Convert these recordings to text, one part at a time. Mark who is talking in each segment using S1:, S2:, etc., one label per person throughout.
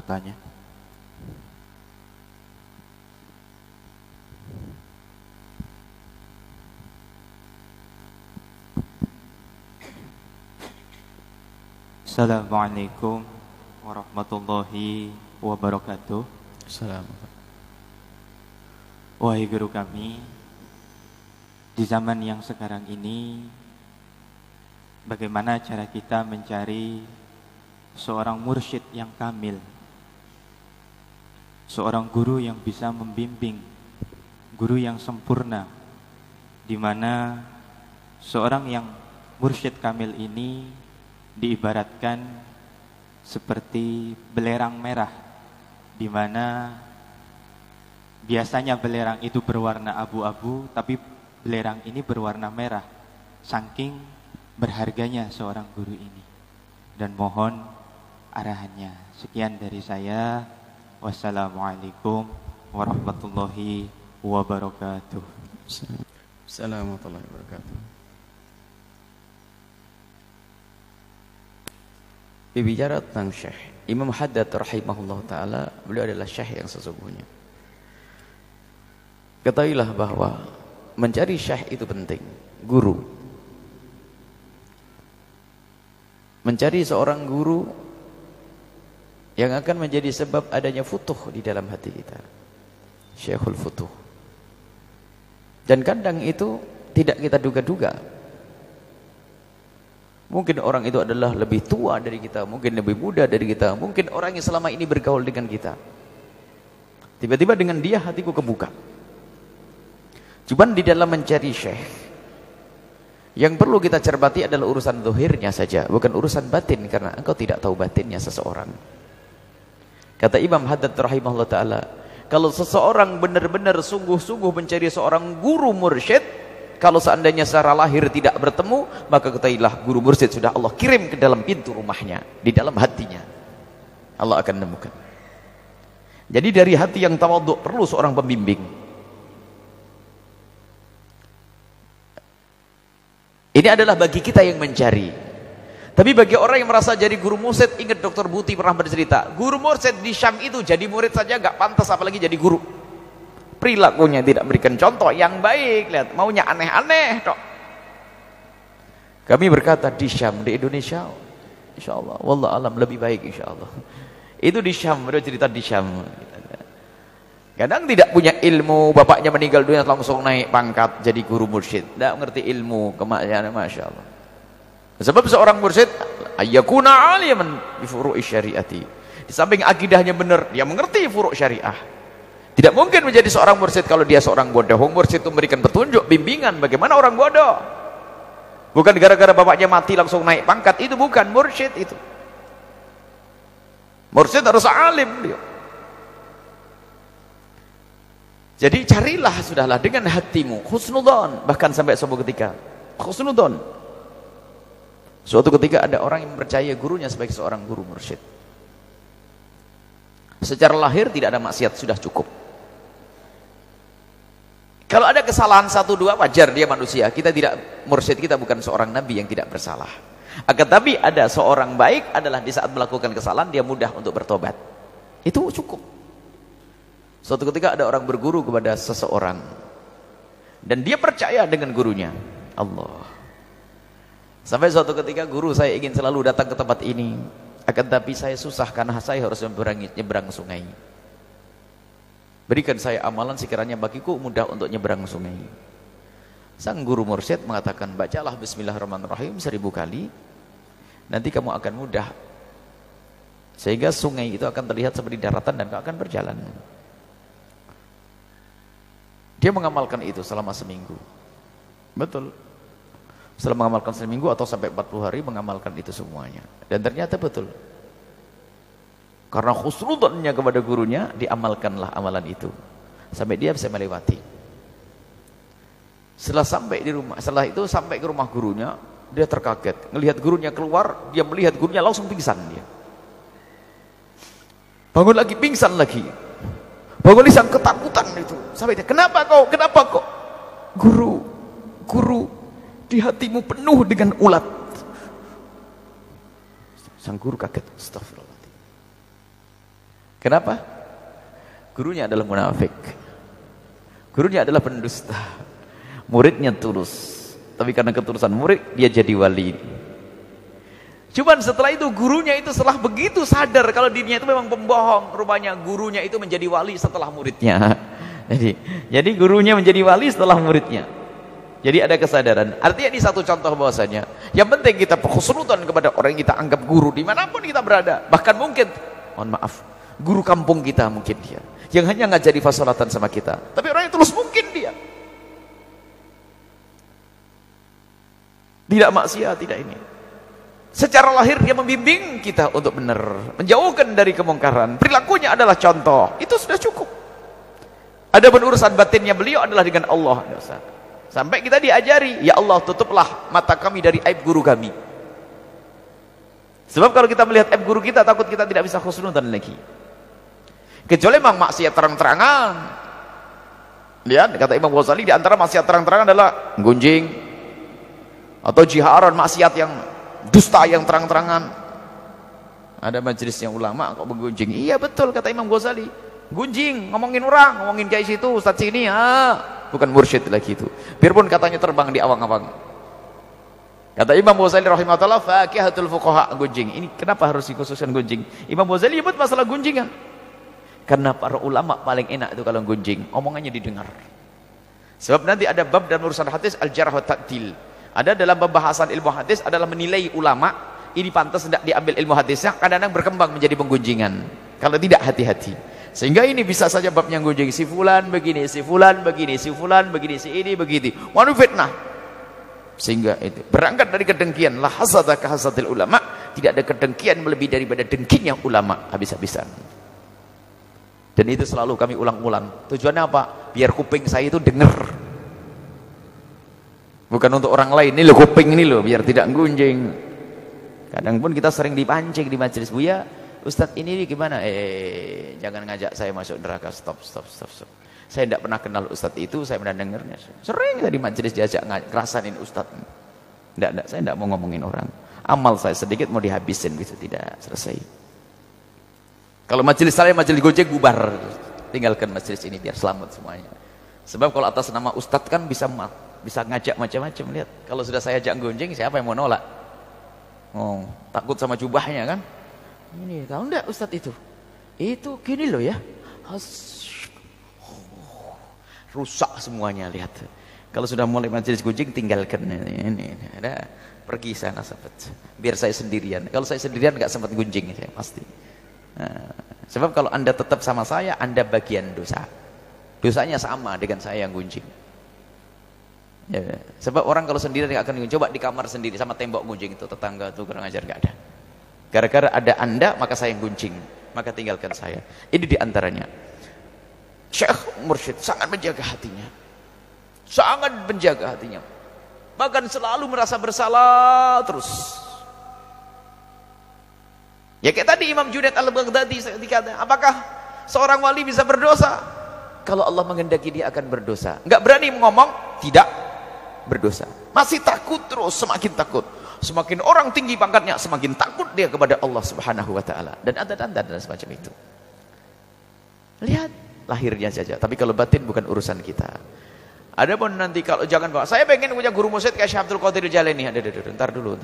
S1: pesertanya. Assalamualaikum warahmatullahi wabarakatuh.
S2: Assalamualaikum.
S1: Wahai guru kami, di zaman yang sekarang ini, bagaimana cara kita mencari seorang mursyid yang kamil, seorang guru yang bisa membimbing, guru yang sempurna, di mana seorang yang mursyid kamil ini diibaratkan seperti belerang merah, di mana biasanya belerang itu berwarna abu-abu, tapi belerang ini berwarna merah, saking berharganya seorang guru ini. Dan mohon arahannya. Sekian dari saya. Wassalamualaikum warahmatullahi wabarakatuh.
S2: Assalamualaikum warahmatullahi wabarakatuh. Berbicara tentang Syekh Imam Haddad rahimahullah ta'ala, beliau adalah Syekh yang sesungguhnya. Ketahuilah bahwa mencari Syekh itu penting, guru. Mencari seorang guru yang akan menjadi sebab adanya futuh di dalam hati kita, Syekhul Futuh. Dan kadang itu tidak kita duga-duga. Mungkin orang itu adalah lebih tua dari kita, mungkin lebih muda dari kita, mungkin orang yang selama ini bergaul dengan kita. Tiba-tiba dengan dia hatiku kebuka. Cuman di dalam mencari syekh, yang perlu kita cermati adalah urusan zahirnya saja, bukan urusan batin, karena engkau tidak tahu batinnya seseorang. Kata Imam Haddad rahimahullah ta'ala, kalau seseorang benar-benar sungguh-sungguh mencari seorang guru mursyid, kalau seandainya secara lahir tidak bertemu, maka ketahuilah guru mursyid sudah Allah kirim ke dalam pintu rumahnya, di dalam hatinya Allah akan menemukan. Jadi dari hati yang tawadhu perlu seorang pembimbing. Ini adalah bagi kita yang mencari. Tapi bagi orang yang merasa jadi guru mursyid, ingat Dr. Buti pernah bercerita, guru mursyid di Syam itu jadi murid saja gak pantas, apalagi jadi guru. Perilakunya tidak berikan contoh yang baik, lihat, maunya aneh-aneh tok. Kami berkata di Syam, di Indonesia insyaallah wallah alam lebih baik insyaallah. Itu di Syam, beliau cerita di Syam. Kadang tidak punya ilmu, bapaknya meninggal dunia langsung naik pangkat jadi guru mursyid, tidak mengerti ilmu, kemajuan, Masya Allah. Sebab seorang mursyid ayyakuna aliman bi furu'i syariati. Di samping akidahnya benar, dia mengerti furu' syariah. Tidak mungkin menjadi seorang mursyid kalau dia seorang bodoh. Mursyid itu memberikan petunjuk, bimbingan bagaimana orang bodoh. Bukan gara-gara bapaknya mati langsung naik pangkat, itu bukan mursyid itu. Mursyid harus alim dia. Jadi carilah sudahlah dengan hatimu husnudzon, bahkan sampai suatu ketika husnudzon. Suatu ketika ada orang yang percaya gurunya sebagai seorang guru mursyid. Secara lahir tidak ada maksiat, sudah cukup. Kalau ada kesalahan satu dua wajar, dia manusia. Kita tidak, mursyid kita bukan seorang nabi yang tidak bersalah. Akan tapi ada seorang baik adalah di saat melakukan kesalahan dia mudah untuk bertobat. Itu cukup. Suatu ketika ada orang berguru kepada seseorang dan dia percaya dengan gurunya Allah. Sampai suatu ketika guru saya ingin selalu datang ke tempat ini, akan tapi saya susah karena saya harus nyebrang sungai. Berikan saya amalan sekiranya bagiku mudah untuk nyebrang sungai. Sang guru mursyid mengatakan, bacalah bismillahirrahmanirrahim 1000 kali, nanti kamu akan mudah, sehingga sungai itu akan terlihat seperti daratan dan kau akan berjalan. Dia mengamalkan itu selama seminggu. Betul. Setelah mengamalkan seminggu atau sampai 40 hari mengamalkan itu semuanya. Dan ternyata betul. Karena khusnudzonnya kepada gurunya, diamalkanlah amalan itu. Sampai dia bisa melewati. Setelah sampai di rumah, setelah itu sampai ke rumah gurunya, dia terkaget. Melihat gurunya keluar, dia melihat gurunya langsung pingsan dia. Bangun lagi, pingsan lagi. Bangun lisan ketakutan itu. Sampai dia, kenapa kau? Guru, di hatimu penuh dengan ulat. Sang guru kaget, astagfirullah. Kenapa? Gurunya adalah munafik. Gurunya adalah pendusta. Muridnya tulus. Tapi karena ketulusan murid, dia jadi wali. Cuman setelah itu gurunya itu setelah begitu sadar kalau dirinya itu memang pembohong, rupanya gurunya itu menjadi wali setelah muridnya. Jadi gurunya menjadi wali setelah muridnya. Jadi ada kesadaran. Artinya ini satu contoh bahwasanya yang penting kita husnudzon kepada orang yang kita anggap guru dimanapun kita berada. Bahkan mungkin, mohon maaf, guru kampung kita mungkin dia yang hanya ngajari fasolatan sama kita, tapi orang yang tulus mungkin dia tidak maksiat, tidak ini. Secara lahir dia membimbing kita untuk benar, menjauhkan dari kemungkaran. Perilakunya adalah contoh, itu sudah cukup. Adapun urusan batinnya beliau adalah dengan Allah. Sampai kita diajari, ya Allah tutuplah mata kami dari aib guru kami. Sebab kalau kita melihat aib guru kita, takut kita tidak bisa husnudzon lagi. Kecuali memang maksiat terang-terangan. Lihat, kata Imam Ghazali, di antara maksiat terang-terangan adalah gunjing atau jiharan, maksiat yang dusta yang terang-terangan. Ada majelisnya ulama kok menggunjing. Iya betul kata Imam Ghazali. Gunjing, ngomongin orang, ngomongin kayak situ, ustaz sini, bukan mursyid lagi itu. Biarpun katanya terbang di awang-awang. Kata Imam Ghazali rahimahullah, faqihatul fuqaha, gunjing. Ini kenapa harus dikhususkan gunjing? Imam Ghazali nyebut masalah gunjingan. Karena para ulama paling enak itu kalau gunjing, omongannya didengar. Sebab nanti ada bab dalam urusan hadis al-jarh wa ta'dil. Ada dalam pembahasan ilmu hadis adalah menilai ulama, ini pantas tidak diambil ilmu hadisnya, kadang-kadang berkembang menjadi penggunjingan. Kalau tidak hati-hati. Sehingga ini bisa saja babnya gunjing, si fulan begini, si fulan begini, si fulan begini, si ini begitu. Wanu fitnah. Sehingga itu berangkat dari kedengkian, la hasada ka hasadil ulama, tidak ada kedengkian melebihi daripada dengkinya ulama habis-habisan. Dan itu selalu kami ulang-ulang. Tujuannya apa? Biar kuping saya itu dengar. Bukan untuk orang lain. Ini loh kuping ini loh, biar tidak gunjing. Kadang pun kita sering dipancing di majelis, Buya, Ustadz ini gimana? Jangan ngajak saya masuk neraka. Stop. Saya tidak pernah kenal Ustadz itu, saya pernah dengarnya. Sering tadi majelis diajak ngerasain Ustadz. Tidak, saya tidak mau ngomongin orang. Amal saya sedikit mau dihabisin gitu, tidak selesai. Kalau majelis saya majelis gojek bubar, tinggalkan majelis ini biar selamat semuanya. Sebab kalau atas nama Ustadz kan bisa ngajak macam-macam. Lihat, kalau sudah saya ajak gonjeng, siapa yang mau nolak? Oh, takut sama jubahnya kan? Ini tahu enggak Ustadz itu gini loh ya, rusak semuanya. Lihat, kalau sudah mulai majelis gonjeng tinggalkan ini. Ada pergi sana sahabat, biar saya sendirian. Kalau saya sendirian nggak sempat gonjeng saya pasti. Nah, sebab kalau anda tetap sama saya, anda bagian dosa. Dosanya sama dengan saya yang gunjing. Ya, sebab orang kalau sendiri nggak akan gunjing. Coba di kamar sendiri sama tembok gunjing itu, tetangga itu kurang ajar nggak ada. Gara-gara ada anda, maka saya yang gunjing. Maka tinggalkan saya. Ini diantaranya. Syekh Mursyid sangat menjaga hatinya. Sangat menjaga hatinya. Bahkan selalu merasa bersalah terus. Ya kayak tadi Imam Junaid al-Baghdadi dikatakan, apakah seorang wali bisa berdosa? Kalau Allah menghendaki dia akan berdosa. Enggak berani ngomong, tidak berdosa. Masih takut terus, semakin takut. Semakin orang tinggi pangkatnya, semakin takut dia kepada Allah Subhanahu wa taala. Dan ada tanda dan semacam itu. Lihat lahirnya saja, tapi kalau batin bukan urusan kita. Adapun nanti kalau jangan bawa, saya pengen punya guru mursyid kayak Syekh Abdul Qadir Jalani. Ntar dulu.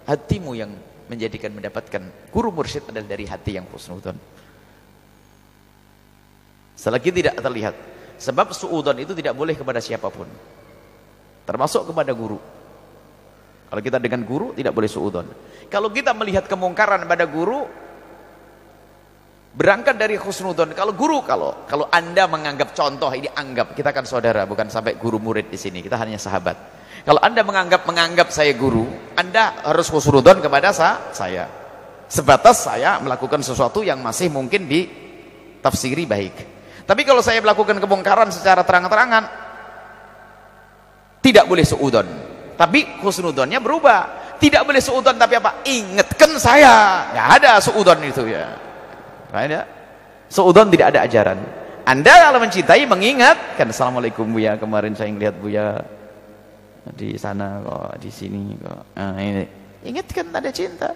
S2: Hatimu yang menjadikan mendapatkan guru mursyid adalah dari hati yang husnudzon. Selagi tidak terlihat, sebab suudzon itu tidak boleh kepada siapapun, termasuk kepada guru. Kalau kita dengan guru tidak boleh suudzon. Kalau kita melihat kemungkaran pada guru, berangkat dari husnudzon. Kalau guru, kalau anda menganggap, contoh ini anggap, kita kan saudara, bukan sampai guru murid di sini, kita hanya sahabat. Kalau anda menganggap saya guru, anda harus husnudzon kepada saya. Sebatas saya melakukan sesuatu yang masih mungkin ditafsiri baik. Tapi kalau saya melakukan kemungkaran secara terang-terangan, tidak boleh suudzon. Tapi husnudzonnya berubah. Tidak boleh suudzon tapi apa? Ingatkan saya. Nggak ada suudzon itu ya. Ada. Suudzon tidak ada ajaran. Anda kalau mencintai mengingatkan, assalamualaikum Buya, kemarin saya melihat Buya di sana kok, di sini kok. Nah, ini ingatkan, ada cinta.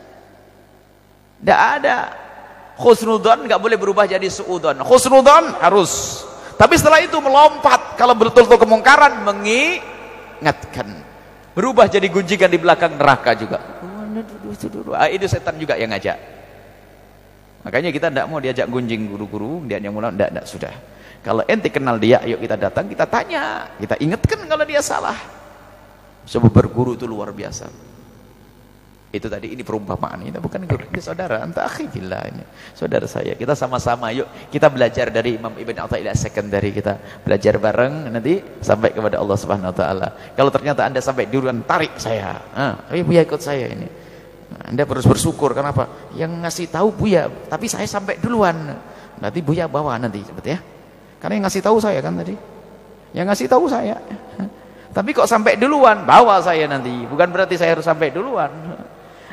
S2: Tidak ada Husnudzon nggak boleh berubah jadi suudzon. Husnudzon harus. Tapi setelah itu melompat kalau betul-betul kemungkaran, mengingatkan. Berubah jadi gunjingan di belakang neraka juga. Itu setan juga yang ngajak. Makanya kita tidak mau diajak gunjing guru-guru, dia yang mulai tidak sudah. Kalau ente kenal dia, ayo kita datang, kita tanya, kita ingatkan kalau dia salah. Sebab berguru itu luar biasa. Itu tadi, ini perumpamaan, ini bukan guru, ini saudara, anta akhi fillah, ini saudara saya. Kita sama-sama, yuk kita belajar dari Imam Ibn Athaillah Sekandari, kita belajar bareng nanti sampai kepada Allah Subhanahu wa taala. Kalau ternyata Anda sampai duluan, tarik saya. Ayo Buya ikut saya ini. Anda harus bersyukur, kenapa? Yang ngasih tahu Buya, tapi saya sampai duluan. Nanti Buya bawa nanti, seperti ya. Karena yang ngasih tahu saya kan tadi. Yang ngasih tahu saya. Tapi kok sampai duluan, bawa saya nanti. Bukan berarti saya harus sampai duluan.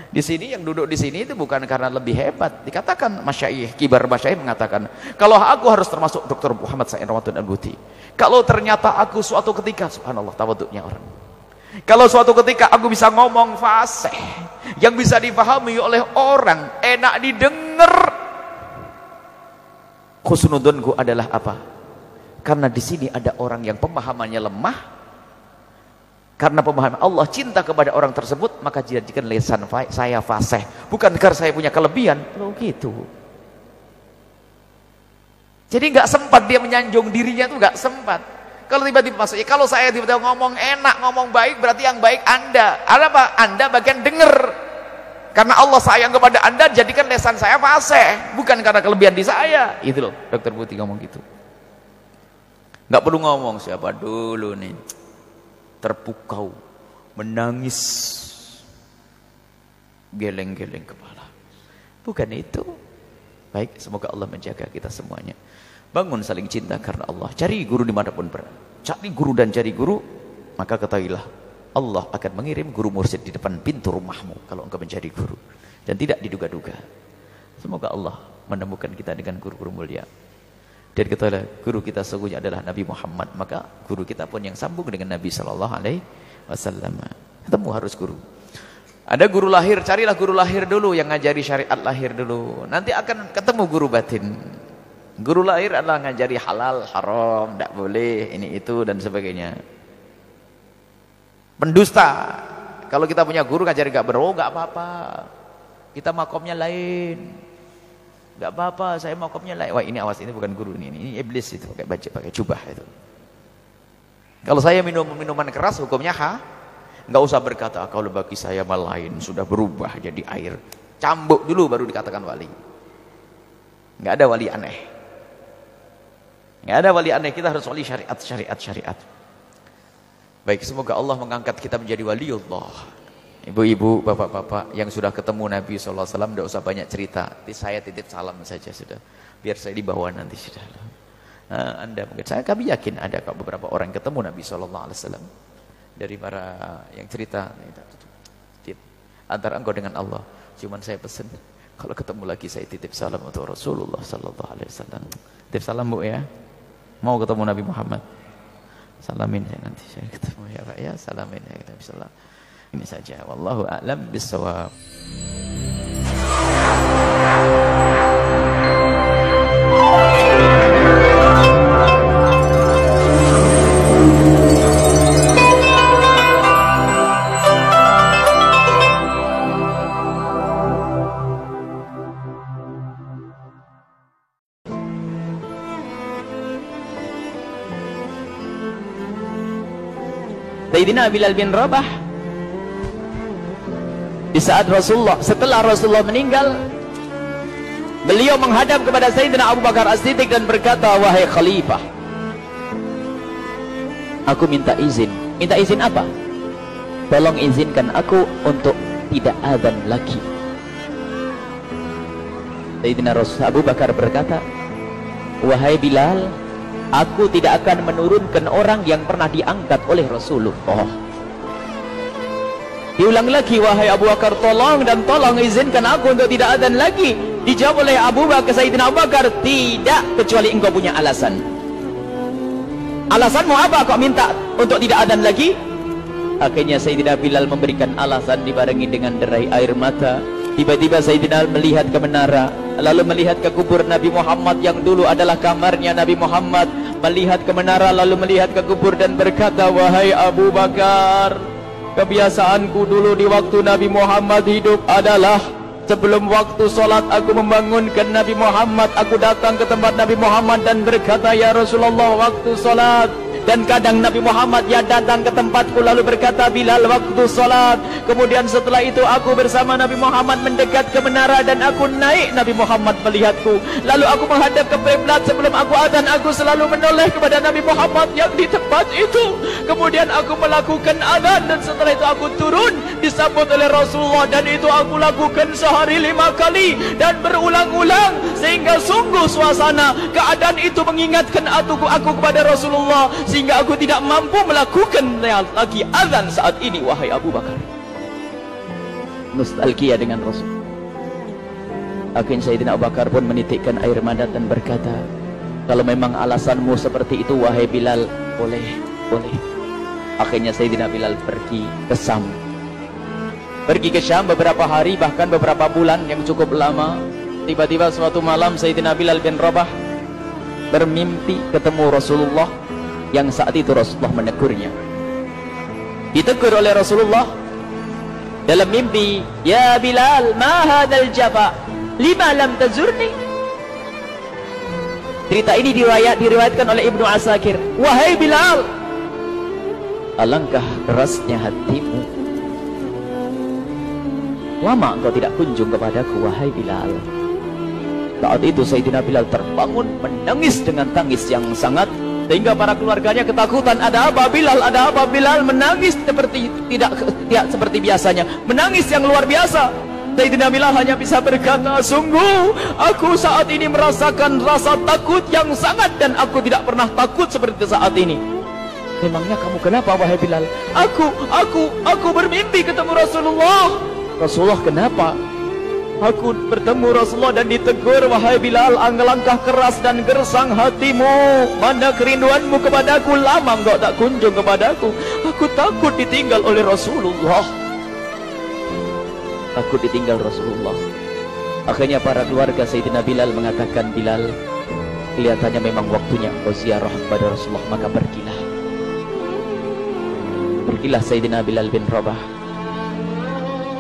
S2: Di sini yang duduk di sini itu bukan karena lebih hebat. Dikatakan masyaikh, kibar masyaikh mengatakan, kalau aku harus termasuk Dr. Muhammad Said Ramadan Al-Buti. Kalau ternyata aku suatu ketika, subhanallah tawaduknya orang. Kalau suatu ketika aku bisa ngomong fasih, yang bisa dipahami oleh orang, enak didengar. Husnudzonku adalah apa? Karena di sini ada orang yang pemahamannya lemah. Karena pemahaman Allah cinta kepada orang tersebut, maka jadikan lisan saya fasih. Bukan karena saya punya kelebihan. Loh gitu. Jadi nggak sempat dia menyanjung dirinya, itu nggak sempat. Kalau tiba-tiba maksudnya, kalau saya tiba-tiba ngomong enak, ngomong baik, berarti yang baik Anda. Ada apa? Anda bagian dengar. Karena Allah sayang kepada Anda, jadikan lisan saya fasih. Bukan karena kelebihan di saya. Itu loh, Dr. Buti ngomong gitu. Nggak perlu ngomong siapa dulu nih. Terpukau, menangis, geleng-geleng kepala. Bukan itu. Baik, semoga Allah menjaga kita semuanya. Bangun saling cinta karena Allah. Cari guru dimanapun berada. Cari guru dan cari guru, maka ketahuilah Allah akan mengirim guru mursyid di depan pintu rumahmu kalau engkau menjadi guru. Dan tidak diduga-duga. Semoga Allah menemukan kita dengan guru-guru mulia. Dan ketahuilah guru kita sesungguhnya adalah Nabi Muhammad, maka guru kita pun yang sambung dengan Nabi Sallallahu Alaihi Wasallam. Ketemu harus guru. Ada guru lahir, carilah guru lahir dulu yang ngajari syariat lahir dulu. Nanti akan ketemu guru batin. Guru lahir adalah ngajari halal, haram, tidak boleh, ini itu dan sebagainya. Pendusta. Kalau kita punya guru ngajari gak beroh, gak apa-apa. Kita makomnya lain. Gak apa-apa, saya makomnya lain. Wah ini awas, ini bukan guru, ini iblis itu, pakai baju, pakai jubah itu. Kalau saya minum minuman keras, hukumnya nggak usah berkata, kalau bagi saya malah lain, sudah berubah jadi air. Cambuk dulu baru dikatakan wali. Nggak ada wali aneh. Nggak ada wali aneh, kita harus wali syariat. Baik, semoga Allah mengangkat kita menjadi waliullah. Ibu-ibu, bapak-bapak yang sudah ketemu Nabi SAW, tidak usah banyak cerita. Saya titip salam saja sudah. Biar saya dibawa nanti sudah. Anda mungkin, kami yakin ada beberapa orang yang ketemu Nabi SAW. Dari para yang cerita, antara engkau dengan Allah. Cuman saya pesan, kalau ketemu lagi saya titip salam untuk Rasulullah SAW. Titip salam Bu ya. Mau ketemu Nabi Muhammad. Salamin saya nanti saya ketemu ya Pak ya. Salamin ya kita bisa. Ini saja, wallahu a'lam bissawab. Sayyidina Bilal bin Rabah di saat setelah Rasulullah meninggal, beliau menghadap kepada Sayyidina Abu Bakar As-Siddiq dan berkata, wahai khalifah, aku minta izin. Minta izin apa? Tolong izinkan aku untuk tidak azan lagi. Sayyidina Abu Bakar berkata, wahai Bilal, aku tidak akan menurunkan orang yang pernah diangkat oleh Rasulullah. Diulang lagi, wahai Abu Bakar, tolong dan tolong izinkan aku untuk tidak adzan lagi. Dijawab oleh Abu Bakar, Sayyidina Abu Bakar, tidak, kecuali engkau punya alasan. Alasanmu apa kau minta untuk tidak adzan lagi? Akhirnya Sayyidina Bilal memberikan alasan dibarengi dengan derai air mata. Tiba-tiba Sayyidina melihat ke menara, lalu melihat ke kubur Nabi Muhammad yang dulu adalah kamarnya Nabi Muhammad. Melihat ke menara lalu melihat ke kubur dan berkata, wahai Abu Bakar, kebiasaanku dulu di waktu Nabi Muhammad hidup adalah sebelum waktu solat aku membangunkan Nabi Muhammad. Aku datang ke tempat Nabi Muhammad dan berkata, ya Rasulullah, waktu solat. Dan kadang Nabi Muhammad ya datang ke tempatku lalu berkata, Bilal, waktu solat. Kemudian setelah itu aku bersama Nabi Muhammad mendekat ke menara dan aku naik. Nabi Muhammad melihatku. Lalu aku menghadap ke kiblat. Sebelum aku azan, aku selalu menoleh kepada Nabi Muhammad yang di tempat itu. Kemudian aku melakukan azan dan setelah itu aku turun disambut oleh Rasulullah, dan itu aku lakukan sehari 5 kali dan berulang-ulang sehingga sungguh suasana keadaan itu mengingatkan aku kepada Rasulullah, sehingga aku tidak mampu melakukan lagi azan saat ini. Wahai Abu Bakar, nostalgia dengan Rasul. Akhirnya Sayyidina Abu Bakar pun menitikkan air mata dan berkata, kalau memang alasanmu seperti itu wahai Bilal, boleh. Akhirnya Sayyidina Bilal pergi ke Syam. Pergi ke Syam beberapa hari, bahkan beberapa bulan yang cukup lama. Tiba-tiba suatu malam Sayyidina Bilal bin Rabah bermimpi ketemu Rasulullah, yang saat itu Rasulullah menegurnya. Ditegur oleh Rasulullah dalam mimpi, ya Bilal, ma hadzal jafa, lima lam tazurni. Cerita ini diriwayatkan oleh Ibnu Asakir. Wahai Bilal, alangkah kerasnya hatimu, lama engkau tidak kunjung kepadaku wahai Bilal. Saat itu Sayyidina Bilal terbangun menangis dengan tangis yang sangat, sehingga para keluarganya ketakutan. Ada apa Bilal? Ada apa Bilal? Menangis seperti tidak seperti biasanya, menangis yang luar biasa. Sayyidina Bilal hanya bisa berkata, sungguh aku saat ini merasakan rasa takut yang sangat, dan aku tidak pernah takut seperti saat ini. Memangnya kamu kenapa wahai Bilal? Aku bermimpi ketemu Rasulullah. Rasulullah kenapa? Aku bertemu Rasulullah dan ditegur, wahai Bilal, alangkah keras dan gersang hatimu. Mana kerinduanmu kepadaku, lama engkau tak kunjung kepadaku. Aku takut ditinggal oleh Rasulullah. Takut ditinggal Rasulullah. Akhirnya para keluarga Sayyidina Bilal mengatakan, Bilal, kelihatannya memang waktunya engkau ziarah kepada Rasulullah, maka pergilah. Pergilah Sayyidina Bilal bin Rabah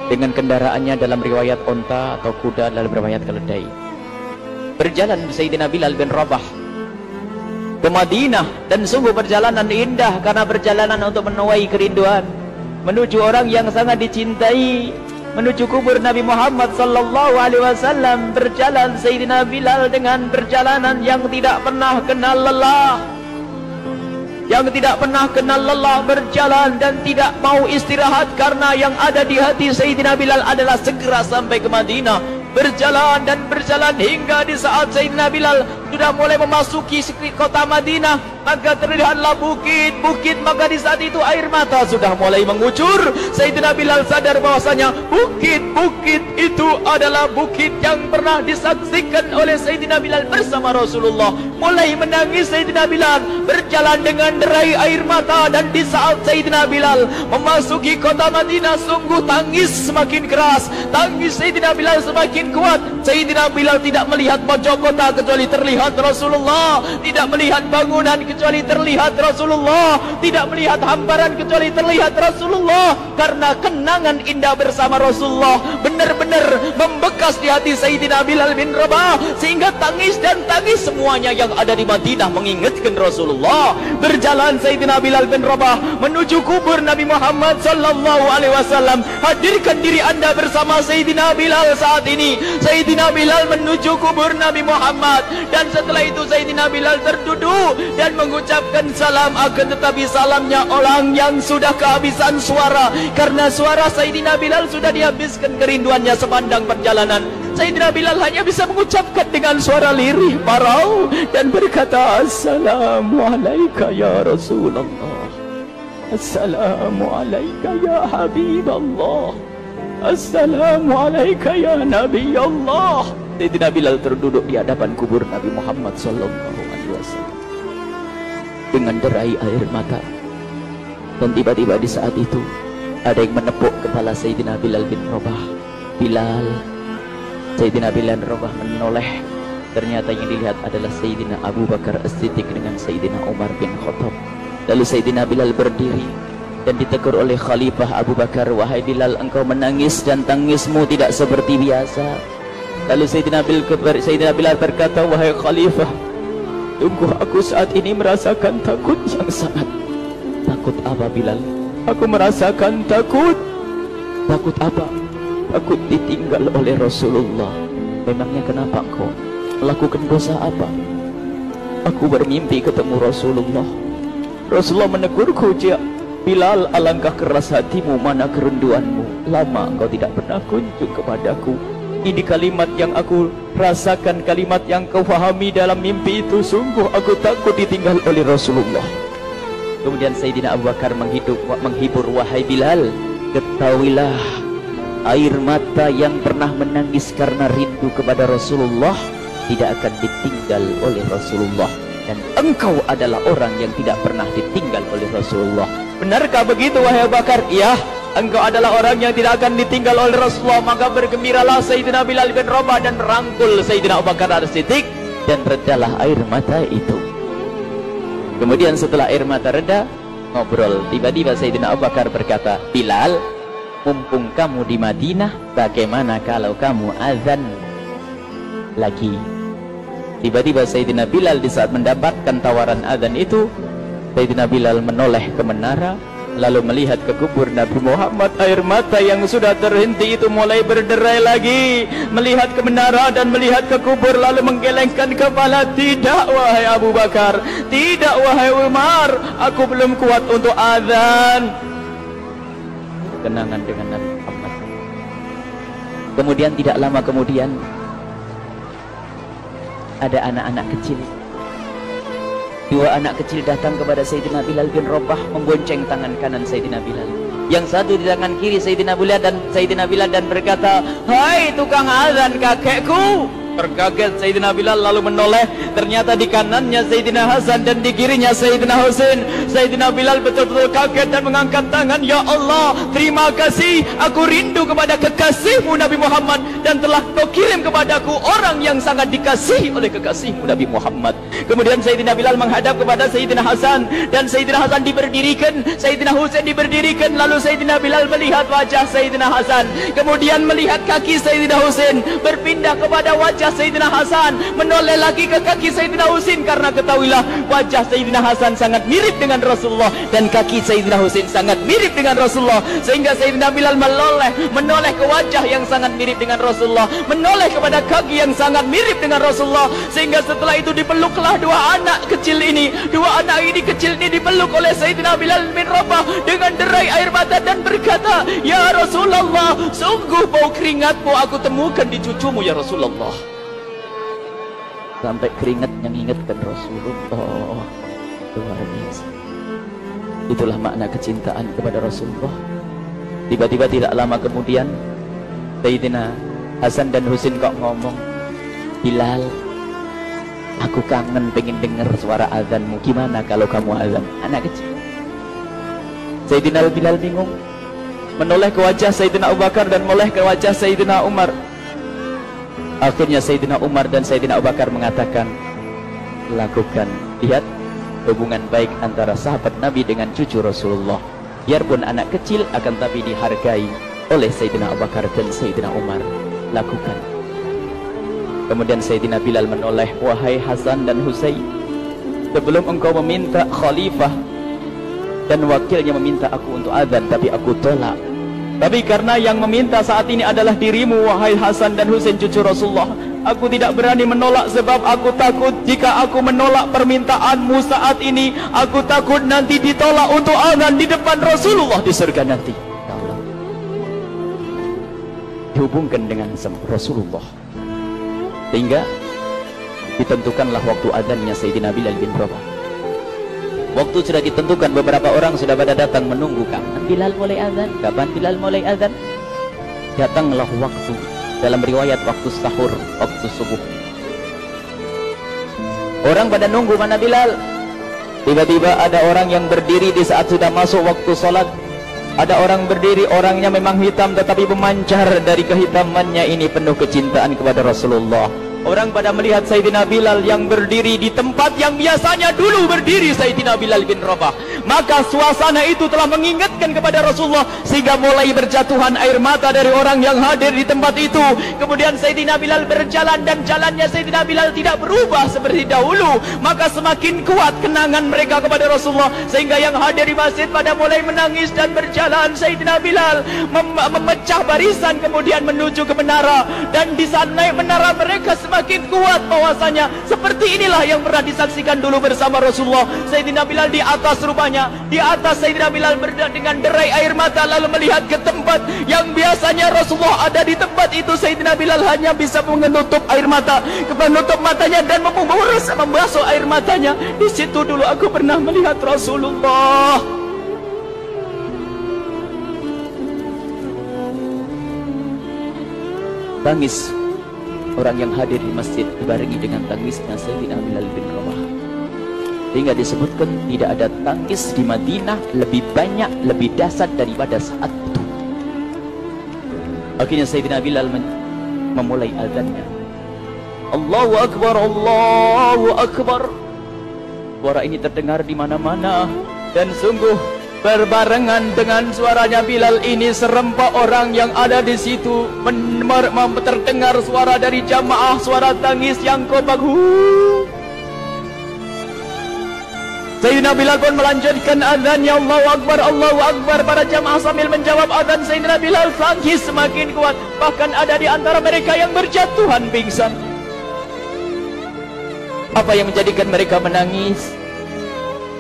S2: dengan kendaraannya, dalam riwayat onta atau kuda, dalam riwayat keledai. Berjalan Sayyidina Bilal bin Rabah ke Madinah, dan sungguh perjalanan indah karena perjalanan untuk menuai kerinduan, menuju orang yang sangat dicintai, menuju kubur Nabi Muhammad sallallahu alaihi wasallam. Berjalan Sayyidina Bilal dengan perjalanan yang tidak pernah kenal lelah, berjalan dan tidak mau istirahat, karena yang ada di hati Sayyidina Bilal adalah segera sampai ke Madinah. Berjalan hingga di saat Sayyidina Bilal sudah mulai memasuki kota Madinah, maka terlihatlah bukit, maka di saat itu air mata sudah mulai mengucur. Sayyidina Bilal sadar bahwasanya bukit itu adalah bukit yang pernah disaksikan oleh Sayyidina Bilal bersama Rasulullah. Mulai menangis Sayyidina Bilal, berjalan dengan derai air mata, dan di saat Sayyidina Bilal memasuki kota Madinah, sungguh tangis semakin keras, tangis Sayyidina Bilal semakin kuat. Sayyidina Bilal tidak melihat pojok kota kecuali terlihat Rasulullah, tidak melihat bangunan kecuali terlihat Rasulullah, tidak melihat hamparan kecuali terlihat Rasulullah, karena kenangan indah bersama Rasulullah benar-benar membekas di hati Sayyidina Bilal bin Rabah, sehingga tangis semuanya yang ada di Madinah mengingatkan Rasulullah. Berjalan Sayyidina Bilal bin Rabah menuju kubur Nabi Muhammad sallallahu alaihi wasallam. Hadirkan diri Anda bersama Sayyidina Bilal saat ini. Sayyidina Bilal menuju kubur Nabi Muhammad, dan setelah itu Sayyidina Bilal terduduk dan mengucapkan salam, akan tetapi salamnya orang yang sudah kehabisan suara, karena suara Sayyidina Bilal sudah dihabiskan kerinduannya sepanjang perjalanan. Sayyidina Bilal hanya bisa mengucapkan dengan suara lirih parau dan berkata, Assalamualaikum ya Rasulullah, Assalamualaikum ya Habiballah, Assalamualaikum ya Nabi Allah. Sayyidina Bilal terduduk di hadapan kubur Nabi Muhammad sallallahu alaihi wasallam dengan derai air mata. Dan tiba-tiba di saat itu ada yang menepuk kepala Sayyidina Bilal bin Rabah. Bilal,
S3: Sayyidina Bilal Rabah menoleh. Ternyata yang dilihat adalah Sayyidina Abu Bakar As-Siddiq dengan Sayyidina Umar bin Khattab. Lalu Sayyidina Bilal berdiri dan ditegur oleh Khalifah Abu Bakar, wahai Bilal, engkau menangis dan tangismu tidak seperti biasa. Lalu Sayyidina Bilal berkata, wahai Khalifah, sungguh aku saat ini merasakan takut yang sangat. Takut apa Bilal? Aku merasakan takut. Takut apa? Takut ditinggal oleh Rasulullah. Memangnya kenapa engkau melakukan dosa apa? Aku bermimpi ketemu Rasulullah. Rasulullah menegurku, Bilal, alangkah keras hatimu, mana kerinduanmu. Lama engkau tidak pernah kunjung kepadaku. Ini kalimat yang aku rasakan, kalimat yang kau fahami dalam mimpi itu. Sungguh aku takut ditinggal oleh Rasulullah. Kemudian Sayyidina Abu Bakar menghibur, wahai Bilal, ketahuilah, air mata yang pernah menangis karena rindu kepada Rasulullah tidak akan ditinggal oleh Rasulullah. Dan engkau adalah orang yang tidak pernah ditinggal oleh Rasulullah. Benarkah begitu wahai Abu Bakar? Iya, engkau adalah orang yang tidak akan ditinggal oleh Rasulullah. Maka bergembiralah Sayyidina Bilal bin Rabah dan merangkul Sayyidina Abu Bakar As-Siddiq, dan redalah air mata itu. Kemudian setelah air mata reda, ngobrol. Tiba-tiba Sayyidina Abu Bakar berkata, Bilal, mumpung kamu di Madinah, bagaimana kalau kamu azan lagi? Tiba-tiba Sayyidina Bilal di saat mendapatkan tawaran azan itu, Sayyidina Bilal menoleh ke menara, lalu melihat ke kubur Nabi Muhammad. Air mata yang sudah terhenti itu mulai berderai lagi. Melihat ke menara dan melihat ke kubur, lalu menggelengkan kepala. Tidak wahai Abu Bakar, tidak wahai Umar, aku belum kuat untuk azan. Kenangan dengan Nabi Muhammad. Kemudian tidak lama kemudian ada anak-anak kecil. Dua anak kecil datang kepada Sayyidina Bilal bin Rabah, membonceng tangan kanan Sayyidina Bilal. Yang satu di tangan kiri Sayyidina Bilal dan berkata, hai tukang azan kakekku. Terkaget Sayyidina Bilal lalu menoleh. Ternyata di kanannya Sayyidina Hasan dan di kirinya Sayyidina Husain. Sayyidina Bilal betul-betul kaget dan mengangkat tangan. Ya Allah, terima kasih. Aku rindu kepada kekasihmu Nabi Muhammad, dan telah kau kirim kepadaku orang yang sangat dikasihi oleh kekasihmu Nabi Muhammad. Kemudian Sayyidina Bilal menghadap kepada Sayyidina Hasan, dan Sayyidina Hasan diberdirikan, Sayyidina Husain diberdirikan. Lalu Sayyidina Bilal melihat wajah Sayyidina Hasan, kemudian melihat kaki Sayyidina Husain, berpindah kepada wajah Sayyidina Hasan, menoleh lagi ke kaki Sayyidina Husain, karena ketahuilah wajah Sayyidina Hasan sangat mirip dengan Rasulullah dan kaki Sayyidina Husain sangat mirip dengan Rasulullah, sehingga Sayyidina Bilal menoleh ke wajah yang sangat mirip dengan Rasulullah, menoleh kepada kaki yang sangat mirip dengan Rasulullah, sehingga setelah itu dipeluklah dua anak kecil ini dipeluk oleh Sayyidina Bilal bin Rabah dengan derai air mata dan berkata, ya Rasulullah, sungguh bau keringatmu aku temukan di cucumu ya Rasulullah. Sampai keringat yang ingatkan Rasulullah. Luar biasa. Itulah makna kecintaan kepada Rasulullah. Tiba-tiba tidak lama kemudian Sayyidina Hasan dan Husain kok ngomong, Bilal, aku kangen pengen dengar suara azanmu. Gimana kalau kamu azan? Anak kecil. Sayyidina Bilal bingung, menoleh ke wajah Sayyidina Abu Bakar dan menoleh ke wajah Sayyidina Umar. Akhirnya Sayyidina Umar dan Sayyidina Abu Bakar mengatakan, lakukan. Lihat hubungan baik antara sahabat Nabi dengan cucu Rasulullah. Biarpun anak kecil, akan tapi dihargai oleh Sayyidina Abu Bakar dan Sayyidina Umar. Lakukan. Kemudian Sayyidina Bilal menoleh, wahai Hasan dan Husain, sebelum engkau meminta khalifah dan wakilnya meminta aku untuk azan, tapi aku tolak. Tapi karena yang meminta saat ini adalah dirimu, wahai Hasan dan Husain cucu Rasulullah, aku tidak berani menolak, sebab aku takut jika aku menolak permintaanmu saat ini, aku takut nanti ditolak untuk azan di depan Rasulullah di surga nanti. Ya Allah, dihubungkan dengan Rasulullah, sehingga ditentukanlah waktu azannya Sayyidina Bilal bin Rabah. Waktu sudah ditentukan, beberapa orang sudah pada datang menunggu, kapan Bilal mulai azan, kapan Bilal mulai azan. Datanglah waktu, dalam riwayat waktu sahur, waktu subuh. Orang pada nunggu mana Bilal. Tiba-tiba ada orang yang berdiri di saat sudah masuk waktu sholat. Ada orang berdiri, orangnya memang hitam tetapi memancar dari kehitamannya ini penuh kecintaan kepada Rasulullah. Orang pada melihat Sayyidina Bilal yang berdiri di tempat yang biasanya dulu berdiri Sayyidina Bilal bin Rabah. Maka suasana itu telah mengingatkan kepada Rasulullah sehingga mulai berjatuhan air mata dari orang yang hadir di tempat itu. Kemudian Sayyidina Bilal berjalan dan jalannya Sayyidina Bilal tidak berubah seperti dahulu. Maka semakin kuat kenangan mereka kepada Rasulullah sehingga yang hadir di masjid pada mulai menangis dan berjalan. Sayyidina Bilal memecah barisan kemudian menuju ke menara, dan di saat naik menara mereka semakin kuat bahwasanya seperti inilah yang pernah disaksikan dulu bersama Rasulullah. Sayyidina Bilal di atas rupanya, di atas Sayyidina Bilal dengan derai air mata lalu melihat ke tempat yang biasanya Rasulullah ada di tempat itu. Sayyidina Bilal hanya bisa menutup air mata, menutup matanya dan membasuh air matanya. Di situ dulu aku pernah melihat Rasulullah. Tangis orang yang hadir di masjid dibarengi dengan tangisnya Sayyidina Bilal bin Rabah. Hingga disebutkan tidak ada tangis di Madinah lebih banyak, lebih dahsyat daripada saat itu. Akhirnya Sayyidina Bilal memulai azannya. Allahu Akbar, Allahu Akbar. Suara ini terdengar di mana-mana dan sungguh berbarengan dengan suaranya Bilal ini serempak orang yang ada di situ terdengar suara dari jamaah, suara tangis yang kompak. Sayyidina Bilal pun melanjutkan azannya, Allahu Akbar, Allahu Akbar. Para jamaah sambil menjawab azan Sayyidina Bilal, tangis semakin kuat. Bahkan ada di antara mereka yang berjatuhan pingsan. Apa yang menjadikan mereka menangis?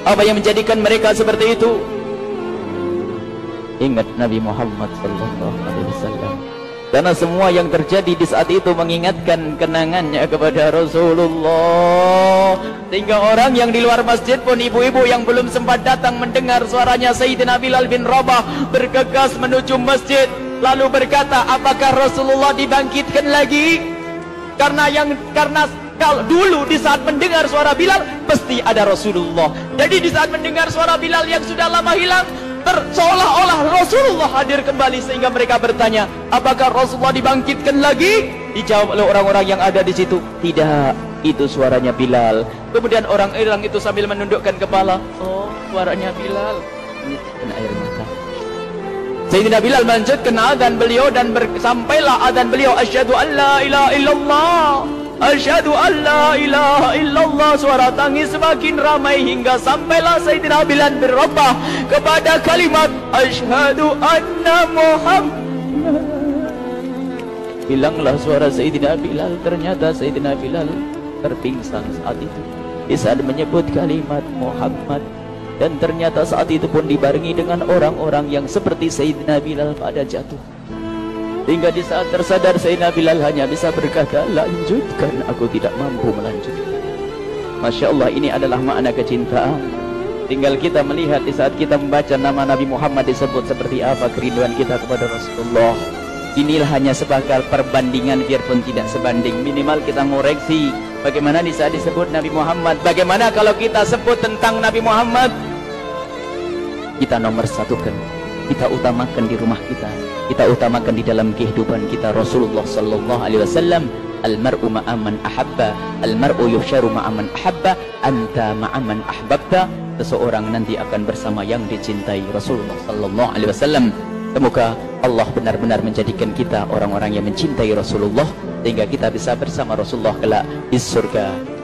S3: Apa yang menjadikan mereka seperti itu? Ingat Nabi Muhammad sallallahu alaihi wasallam. Karena semua yang terjadi di saat itu mengingatkan kenangannya kepada Rasulullah. Sehingga orang yang di luar masjid pun, ibu-ibu yang belum sempat datang mendengar suaranya Sayyidina Bilal bin Rabah bergegas menuju masjid, lalu berkata, apakah Rasulullah dibangkitkan lagi? Karena kalau dulu di saat mendengar suara Bilal pasti ada Rasulullah. Jadi di saat mendengar suara Bilal yang sudah lama hilang, seolah-olah Rasulullah hadir kembali, sehingga mereka bertanya, apakah Rasulullah dibangkitkan lagi? Dijawab oleh orang-orang yang ada di situ, tidak, itu suaranya Bilal. Kemudian orang-orang itu sambil menundukkan kepala, oh, suaranya Bilal. Ini air mata. Sayyidina Bilal melanjutkan azan beliau dan sampailah azan beliau, asyhadu an la ilaha illallah, asyhadu an la ilaha illallah. Suara tangis semakin ramai hingga sampailah Sayyidina Bilal bin Rabah kepada kalimat asyhadu anna Muhammad. Hilanglah suara Sayyidina Bilal. Ternyata Sayyidina Bilal terpingsan saat itu di saat menyebut kalimat Muhammad. Dan ternyata saat itu pun dibarengi dengan orang-orang yang seperti Sayyidina Bilal pada jatuh. Hingga di saat tersadar Sayyidina Bilal hanya bisa berkata, lanjutkan, aku tidak mampu melanjutkan. Masya Allah, ini adalah makna kecintaan. Tinggal kita melihat di saat kita membaca nama Nabi Muhammad disebut seperti apa kerinduan kita kepada Rasulullah. Inilah hanya sebagai perbandingan, biarpun tidak sebanding. Minimal kita ngoreksi bagaimana di saat disebut Nabi Muhammad. Bagaimana kalau kita sebut tentang Nabi Muhammad, kita nomor satukan, kita utamakan di rumah kita, kita utamakan di dalam kehidupan kita Rasulullah sallallahu alaihi wasallam. Almar'u ma'aman ahabba, almar'u yuhsyaru ma'aman ahabba, anta ma'aman ahbabta. Seseorang nanti akan bersama yang dicintai Rasulullah sallallahu alaihi wasallam. Semoga Allah benar-benar menjadikan kita orang-orang yang mencintai Rasulullah sehingga kita bisa bersama Rasulullah kelak di surga.